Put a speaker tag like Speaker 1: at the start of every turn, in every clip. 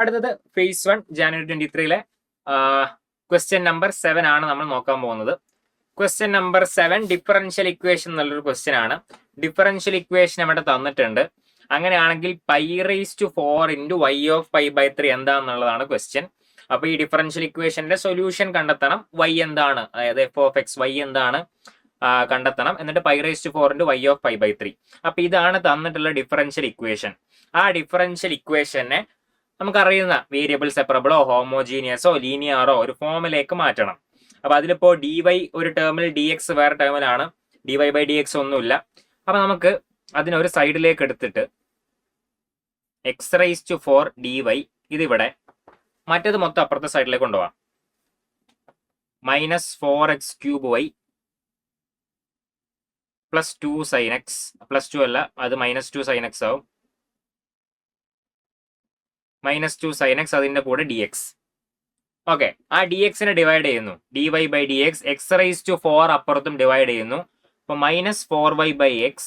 Speaker 1: അടുത്തത് phase 1 January 23 question number 7 ആണ് നമ്മൾ നോക്കാൻ പോകുന്നത്. ക്വസ്റ്റ്യൻ നമ്പർ 7 ഡിഫറൻഷ്യൽ ഇക്വേഷൻ എന്നുള്ളൊരു ക്വസ്റ്റ്യൻ ആണ്. ഡിഫറൻഷ്യൽ ഇക്വേഷൻ ഇവിടെ തന്നിട്ടുണ്ട്. അങ്ങനെയാണെങ്കിൽ π⁴ ഇൻറ്റു y/π/3 എന്താണെന്നുള്ളതാണ് ക്വസ്റ്റ്യൻ. അപ്പൊ ഈ ഡിഫറൻഷ്യൽ ഇക്വേഷന്റെ സൊല്യൂഷൻ കണ്ടെത്തണം. y എന്താണ്, അതായത് f(x) y എന്താണ് കണ്ടെത്തണം. എന്നിട്ട് π⁴ ഇൻറ്റു y/π/3. അപ്പൊ ഇതാണ് തന്നിട്ടുള്ള ഡിഫറൻഷ്യൽ ഇക്വേഷൻ. ആ ഡിഫറൻഷ്യൽ ഇക്വേഷനെ നമുക്കറിയുന്ന വേരിയബിൾ സെപ്പറബിളോ ഹോമോജീനിയസോ ലീനിയറോ ഒരു ഫോമിലേക്ക് മാറ്റണം. അപ്പൊ അതിലിപ്പോ dy ഒരു ടേമിൽ dx വേറെ ടേമിലാണ്, dy/dx ഒന്നുമില്ല. അപ്പൊ നമുക്ക് അതിനൊരു സൈഡിലേക്ക് എടുത്തിട്ട് x⁴ dy ഇതിവിടെ, മറ്റേത് മൊത്തം അപ്പുറത്തെ സൈഡിലേക്ക് കൊണ്ടുപോവാം. -4x³ y +2 sin x, +2 അല്ല, അത് -2 sin x ആവും. -2 sin x അതിന്റെ കൂടെ dx. ഓക്കെ, ആ dx-നെ ഡിവൈഡ് ചെയ്യുന്നു. dy/dx x⁴ അപ്പുറത്തും ഡിവൈഡ് ചെയ്യുന്നു. അപ്പൊ -4y/x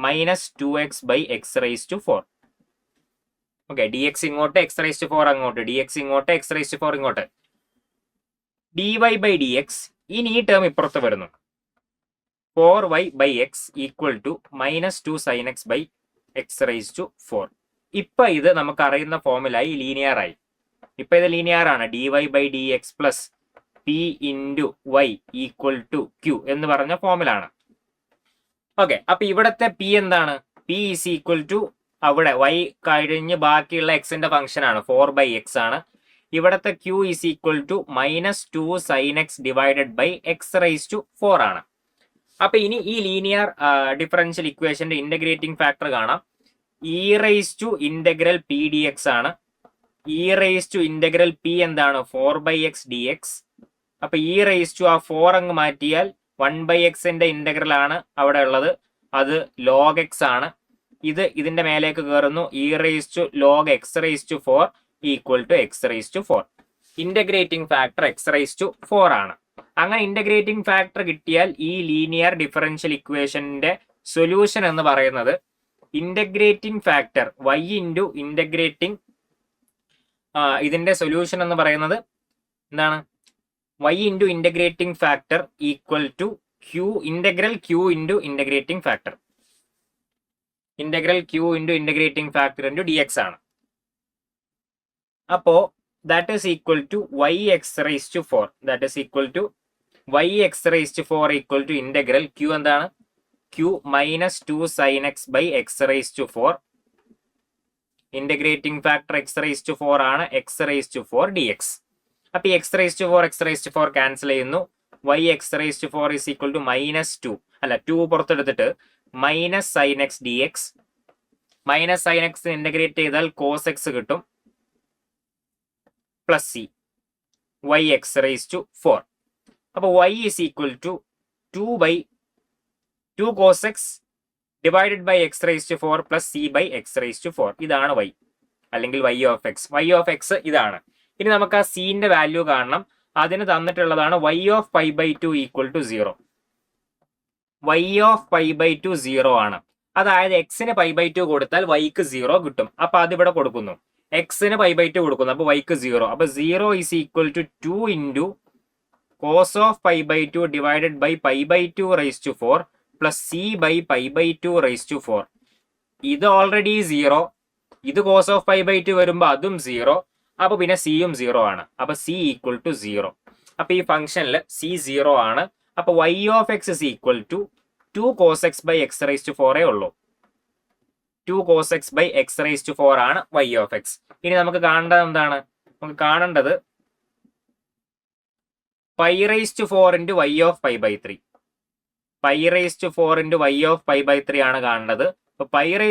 Speaker 1: -2x/x⁴. ഓക്കെ, dx ഇങ്ങോട്ട് x⁴ അങ്ങോട്ട്, dx ഇങ്ങോട്ട് x⁴ ഇങ്ങോട്ട്. dy/dx ഇനി ഈ ടേം ഇപ്പുറത്ത് വരുന്നു. 4y/x =-2 sin x/x⁴. ഇപ്പൊ ഇത് നമുക്ക് അറിയുന്ന ഫോമിലായി, ലീനിയർ ആയി. ഇപ്പൊ ഇത് ലീനിയർ ആണ്. dy/dx + p × y = q എന്ന് പറഞ്ഞ ഫോമിലാണ്. ഓക്കെ, അപ്പൊ ഇവിടത്തെ p എന്താണ്? p = അവിടെ y കഴിഞ്ഞ് ബാക്കിയുള്ള x-ന്റെ ഫംഗ്ഷൻ ആണ്, 4/x ആണ്. ഇവിടത്തെ q = -2 sin x / x⁴ ആണ്. അപ്പൊ ഇനി ഈ ലീനിയർ ഡിഫറൻഷ്യൽ ഇക്വേഷന്റെ ഇന്റഗ്രേറ്റിംഗ് ഫാക്ടർ കാണാം. e⁻p dx ആണ്. e⁻p എന്താണ്? 4/x dx. അപ്പൊ ആ 4 അങ്ങ് മാറ്റിയാൽ 1/x-ന്റെ ഇന്റഗ്രൽ ആണ് അവിടെ ഉള്ളത്, അത് log x ആണ്. ഇതിന്റെ മേലേക്ക് കയറുന്നു. e⁻log x⁴ = x⁴. Integrating factor x⁴ ആണ്. അങ്ങനെ ഇന്റഗ്രേറ്റിംഗ് ഫാക്ടർ കിട്ടിയാൽ ഈ ലീനിയർ ഡിഫറൻഷ്യൽ ഇക്വേഷന്റെ സൊല്യൂഷൻ എന്ന് പറയുന്നത് integrating factor y into integrating, ഇതിന്റെ സൊല്യൂഷൻ എന്ന് പറയുന്നത് എന്താണ്? y into integrating factor = q integral q into integrating factor. Integral q into integrating factor into dx ആണ്. അപ്പോ that is equal to y(x⁴). that is equal to y(x⁴) integral q എന്താണ്? q -2 sin x/x⁴. Integrating factor x⁴ ആണ്, x⁴ dx. അപ്പൊ ഈ x⁴ cancel ചെയ്യുന്നു. y(x⁴) = -2 പുറത്തെടുത്തിട്ട് -sin x dx. -sin x integrate ചെയ്താൽ cos x കിട്ടും, +c y(x⁴). അപ്പൊ y = 2 cos x divided by x⁴ + c/x⁴. ഇതാണ് y, അല്ലെങ്കിൽ y(x). y(x) ഇതാണ്. ഇനി നമുക്ക് ആ c-ന്റെ വാല്യൂ കാണണം. അതിന് തന്നിട്ടുള്ളതാണ് y(π/2) = 0. y(π/2) 0 ആണ്. അതായത് x-ന് π/2 കൊടുത്താൽ y-ക്ക് 0 കിട്ടും. അപ്പൊ അതിവിടെ കൊടുക്കുന്നു. x-ന് π/2 കൊടുക്കുന്നു, അപ്പൊ y-ക്ക് 0. അപ്പൊ 0 = 2 × cos of π/2 divided by π/2⁴ + c/π/2⁴. ഇത് ഓൾറെഡി 0. ഇത് cos of π/2 വരുമ്പോ അതും 0. അപ്പൊ പിന്നെ c യും 0 ആണ്. അപ്പൊ c = 0. അപ്പൊ ഈ ഫംഗ്ഷനിൽ c 0 ആണ്. അപ്പൊ y(x) = 2 cos x/x⁴ ഉള്ളൂ. 2 cos x/x⁴ ആണ് y(x). ഇനി നമുക്ക് കാണേണ്ടത് എന്താണ്? നമുക്ക് കാണേണ്ടത് π⁴ × y/π/3. π⁴ × y/π/3 ആണ് കാണേണ്ടത്. അപ്പൊ π⁴ ×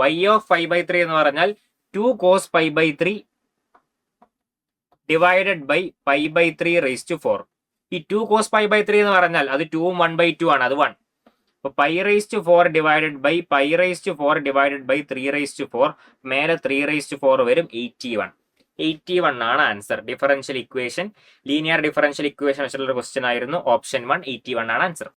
Speaker 1: y/π/3 എന്ന് പറഞ്ഞാൽ 2 cos π/3 ഡിവൈഡഡ് ബൈ π/3⁴. ഈ 2 cos π/3 എന്ന് പറഞ്ഞാൽ അത് 2 ഉം 1/2 ആണ്, അത് 1. അപ്പൊ π⁴ ഡിവൈഡഡ് ബൈ π⁴ ഡിവൈഡഡ് ബൈ 3⁴. മേലെ 3⁴ വരും, 81. 81 ആണ് answer. Differential equation, linear differential equation വെച്ചിട്ടുള്ള ക്വസ്റ്റ്യൻ ആയിരുന്നു. ഓപ്ഷൻ 1 81 ആണ് ആൻസർ.